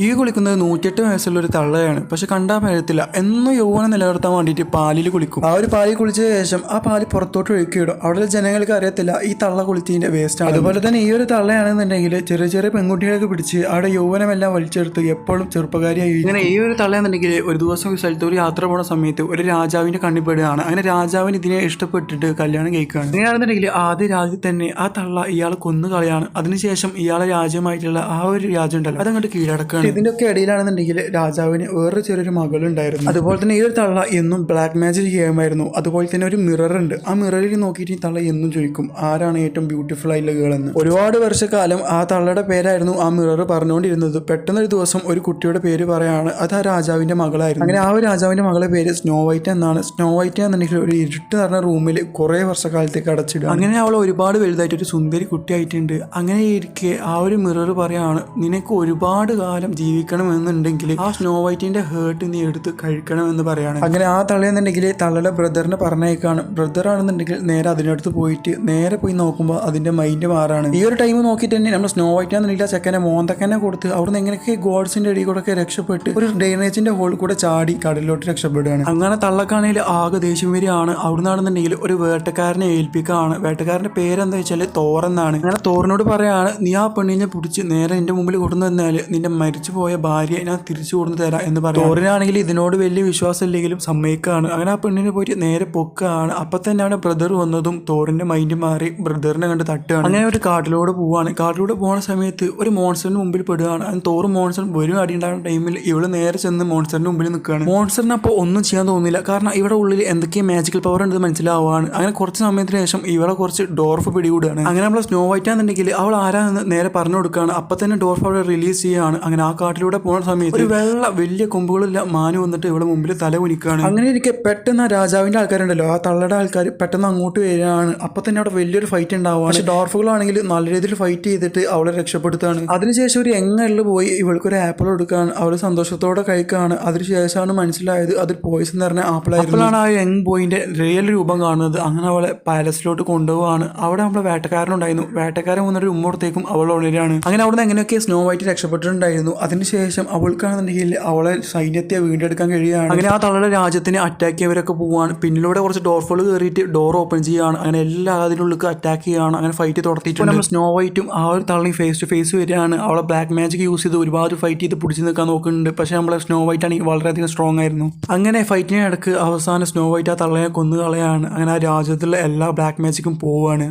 ഈ കുളിക്കുന്നത് 108 വയസ്സുള്ള ഒരു തള്ളയാണ്. പക്ഷെ കണ്ടാൽ പഴയത്തില്ല. എന്നും യൗവനം നിലനിർത്താൻ വേണ്ടിയിട്ട് പാലിൽ കുളിക്കും. ആ ഒരു പാലിൽ കുളിച്ച ശേഷം ആ പാല് പുറത്തോട്ട് ഒഴുക്കിയിടും. അവിടെ ജനങ്ങൾക്ക് അറിയത്തില്ല ഈ തള്ള കുളിച്ചതിന്റെ വേസ്റ്റ് ആണ്. അതുപോലെ തന്നെ ഈ ഒരു തള്ളയാണെന്നുണ്ടെങ്കിൽ ചെറിയ ചെറിയ പെൺകുട്ടികളൊക്കെ പിടിച്ച് അവിടെ യൗവനമെല്ലാം വലിച്ചെടുത്ത് എപ്പോഴും ചെറുപ്പക്കാരിയായി. ഇങ്ങനെ ഈ ഒരു തള്ളയാണെന്നുണ്ടെങ്കിൽ ഒരു ദിവസം ഒരു സ്ഥലത്ത് ഒരു യാത്ര പോകുന്ന സമയത്ത് ഒരു രാജാവിന്റെ കണ്ണിപ്പെടുകയാണ്. അങ്ങനെ രാജാവിന് ഇതിനെ ഇഷ്ടപ്പെട്ടിട്ട് കല്യാണം കഴിക്കുകയാണ്. അങ്ങനെയാണെന്നുണ്ടെങ്കിൽ ആദ്യ രാജ്യത്ത് തന്നെ ആ തള്ള ഇയാളെ കൊന്നു കളയാണ്. അതിനുശേഷം ഇയാളെ രാജ്യമായിട്ടുള്ള ആ ഒരു രാജ്യം ഉണ്ടല്ലോ അതങ്ങോട്ട് കീഴടക്കുകയാണ്. ഇതിന്റെയൊക്കെ ഇടയിലാണെന്നുണ്ടെങ്കിൽ രാജാവിന് വേറൊരു ചെറിയൊരു മകളുണ്ടായിരുന്നു. അതുപോലെ തന്നെ ഈ ഒരു തള്ള എന്നും ബ്ലാക്ക് മാജിക് ചെയ്യുമായിരുന്നു. അതുപോലെ തന്നെ ഒരു മിറർ ഉണ്ട്. ആ മിററിൽ നോക്കിയിട്ട് ഈ തള്ള എന്നും ചോദിക്കും ആരാണ് ഏറ്റവും ബ്യൂട്ടിഫുൾ ആയിട്ടുള്ള ഗേൾ എന്ന്. ഒരുപാട് വർഷക്കാലം ആ തള്ളയുടെ പേരായിരുന്നു ആ മിറർ പറഞ്ഞുകൊണ്ടിരുന്നത്. പെട്ടെന്നൊരു ദിവസം ഒരു കുട്ടിയുടെ പേര് പറയാണ്. അത് ആ രാജാവിന്റെ മകളായിരുന്നു. അങ്ങനെ ആ ഒരു രാജാവിന്റെ മകളെ പേര് സ്നോ വൈറ്റ് എന്നാണ്. സ്നോ വൈറ്റ് എന്നുണ്ടെങ്കിൽ ഒരു ഇരുട്ട് നിറഞ്ഞ റൂമിൽ കുറെ വർഷക്കാലത്തേക്ക് അടച്ചിടുക. അങ്ങനെ അവൾ ഒരുപാട് വലുതായിട്ട് ഒരു സുന്ദരി കുട്ടിയായിട്ടുണ്ട്. അങ്ങനെ ഇരിക്കെ ആ ഒരു മിറർ പറയാണ് നിനക്ക് ഒരുപാട് കാലം ജീവിക്കണമെന്നുണ്ടെങ്കിൽ ആ സ്നോ വൈറ്റിന്റെ ഹേർട്ട് നീ എടുത്ത് കഴിക്കണമെന്ന് പറയാണ്. അങ്ങനെ ആ തള്ളയെന്നുണ്ടെങ്കിൽ തള്ളയുടെ ബ്രദറിനെ പറഞ്ഞേക്കാണ്. ബ്രദർ ആണെന്നുണ്ടെങ്കിൽ നേരെ അതിനടുത്ത് പോയിട്ട് നേരെ പോയി നോക്കുമ്പോൾ അതിന്റെ മൈൻഡ് മാറാണ്. ഈ ഒരു ടൈം നോക്കിയിട്ട് തന്നെ നമ്മൾ സ്നോ വൈറ്റ് ആണെന്നുണ്ടെങ്കിൽ ആ ചെക്കനെ മോന്തക്കനെ കൊടുത്ത് അവിടുന്ന് എങ്ങനെയൊക്കെ ഗോഡ്സിന്റെ ഇടയിൽ കൂടെ ഒക്കെ രക്ഷപ്പെട്ട് ഒരു ഡ്രെയിനേജിന്റെ ഹോളിൽ കൂടെ ചാടി കടലിലോട്ട് രക്ഷപ്പെടുകയാണ്. അങ്ങനെ തള്ളക്കാണെങ്കിൽ ആകെ ദേഷ്യം വരികയാണ്. അവിടുന്നാണെന്നുണ്ടെങ്കിൽ ഒരു വേട്ടക്കാരനെ ഏൽപ്പിക്കുകയാണ്. വേട്ടക്കാരന്റെ പേരെന്താ വെച്ചാൽ തോർ എന്നാണ്. അങ്ങനെ തോറിനോട് പറയാണ് നീ ആ പെണ്ണിനെ പിടിച്ച് നേരെ എന്റെ മുമ്പിൽ കൊണ്ടു വന്നാൽ നിന്റെ മരിച്ചു പോയ ഭാര്യ ഞാൻ തിരിച്ചു കൊണ്ടു തരാം എന്ന് പറയും. തോറിനാണെങ്കിൽ ഇതിനോട് വലിയ വിശ്വാസം ഇല്ലെങ്കിലും സമ്മതിക്കുകയാണ്. അങ്ങനെ ആ പെണ്ണിനെ പോയിട്ട് നേരെ പൊക്കുകയാണ്. അപ്പൊ തന്നെ അവിടെ ബ്രദർ വന്നതും തോറിന്റെ മൈൻഡ് മാറി ബ്രദറിനെ കണ്ട് തട്ടുകയാണ്. അങ്ങനെ ഒരു കാട്ടിലൂടെ പോവാണ്. കാട്ടിലൂടെ പോകുന്ന സമയത്ത് ഒരു മോൺസ്റ്ററിന് മുമ്പിൽ പെടുകയാണ്. അത് തോറ് മോൺസ്റ്റർ വരും അടി ഉണ്ടാകുന്ന ടൈമിൽ ഇവള് നേരെ ചെന്ന് മോൺസ്റ്ററിന്റെ മുമ്പിൽ നിൽക്കുകയാണ്. മോൺസ്റ്ററിന് അപ്പോൾ ഒന്നും ചെയ്യാൻ തോന്നില്ല. കാരണം ഇവിടെ ഉള്ളിൽ എന്തൊക്കെയോ മാജിക്കൽ പവർ ഉണ്ടെന്ന് മനസ്സിലാവുകയാണ്. അങ്ങനെ കുറച്ച് സമയത്തിന് ശേഷം ഇവളെ കുറച്ച് ഡോർഫ് പിടികൂടുകയാണ്. അങ്ങനെ നമ്മൾ സ്നോ വൈറ്റ് ആണെന്നുണ്ടെങ്കിൽ അവൾ ആരാന്ന് നേരെ പറഞ്ഞു കൊടുക്കുകയാണ്. അപ്പൊ തന്നെ ഡോർഫ് അവിടെ റിലീസ് ചെയ്യുകയാണ്. അങ്ങനെ ആ കാട്ടിലൂടെ പോകുന്ന സമയത്ത് ഒരു വലിയ കൊമ്പുകളില്ല മാന് വന്നിട്ട് ഇവിടെ മുമ്പിൽ തല കുനിക്കുകയാണ്. അങ്ങനെ ഇരിക്കെ പെട്ടെന്ന് ആ രാജാവിന്റെ ആൾക്കാരുണ്ടല്ലോ ആ തള്ളയുടെ ആൾക്കാർ പെട്ടെന്ന് അങ്ങോട്ട് വരികയാണ്. അപ്പൊ തന്നെ അവിടെ വലിയൊരു ഫൈറ്റ് ഉണ്ടാവുകയാണ്. പക്ഷെ ഡോർഫുകളാണെങ്കിൽ നല്ല രീതിയിൽ ഫൈറ്റ് ചെയ്തിട്ട് അവളെ രക്ഷപ്പെടുത്താണ്. അതിനുശേഷം ഒരു എങ്ങള്ളിൽ പോയി ഇവൾക്കൊരു ആപ്പിൾ എടുക്കുകയാണ്. അവൾ സന്തോഷത്തോടെ കഴിക്കുകയാണ്. അതിനുശേഷമാണ് മനസ്സിലായത് അത് പോയിസൺ എന്ന് പറഞ്ഞ ആപ്പിളാണ്. ആ യങ് ബോയിന്റെ റിയൽ രൂപം കാണുന്നത്. അങ്ങനെ അവളെ പാലസിലോട്ട് കൊണ്ടുപോവാണ്. അവിടെ നമ്മളെ വേട്ടക്കാരനുണ്ടായിരുന്നു. വേട്ടക്കാരൻ വന്നൊരു ഉമ്മോടത്തേക്കും അവൾ ഉണരാണ്. അങ്ങനെ അവിടെ നിന്ന് എങ്ങനെയൊക്കെ സ്നോ വൈറ്റ് രക്ഷപ്പെട്ടിട്ടുണ്ടായിരുന്നു. അതിനുശേഷം അവൾക്കാണെന്നുണ്ടെങ്കിൽ അവളെ സൈന്യത്തെ വീണ്ടെടുക്കാൻ കഴിയുകയാണ്. അങ്ങനെ ആ തള്ളയുടെ രാജ്യത്തിന് അറ്റാക്ക് ചെയ്യവരൊക്കെ പോവാണ്. പിന്നിലൂടെ കുറച്ച് ഡോർഫുകൾ കയറിയിട്ട് ഡോർ ഓപ്പൺ ചെയ്യുകയാണ്. അങ്ങനെ എല്ലാ അതിനുള്ളിൽ അറ്റാക്ക് ചെയ്യുകയാണ്. അങ്ങനെ ഫൈറ്റ് തുടർത്തിയിട്ട് നമ്മൾ സ്നോ വൈറ്റും ആ ഒരു തള്ളി ഫേസ് ടു ഫേസ് വരികയാണ്. അവളെ ബ്ലാക്ക് മാജിക് യൂസ് ചെയ്ത് ഒരുപാട് ഫൈറ്റ് ചെയ്ത് പിടിച്ച് നിൽക്കാൻ നോക്കുന്നുണ്ട്. പക്ഷെ നമ്മളെ സ്നോ വൈറ്റ് ആണെങ്കിൽ വളരെയധികം സ്ട്രോങ് ആയിരുന്നു. അങ്ങനെ ഫൈറ്റിനെ ഇടക്ക് അവസാനം സ്നോ വൈറ്റ് ആ തള്ളയെ കൊന്നു കളയാണ്. അങ്ങനെ ആ രാജ്യത്തുള്ള എല്ലാ ബ്ലാക്ക് മാജിക്കും പോവുകയാണ്.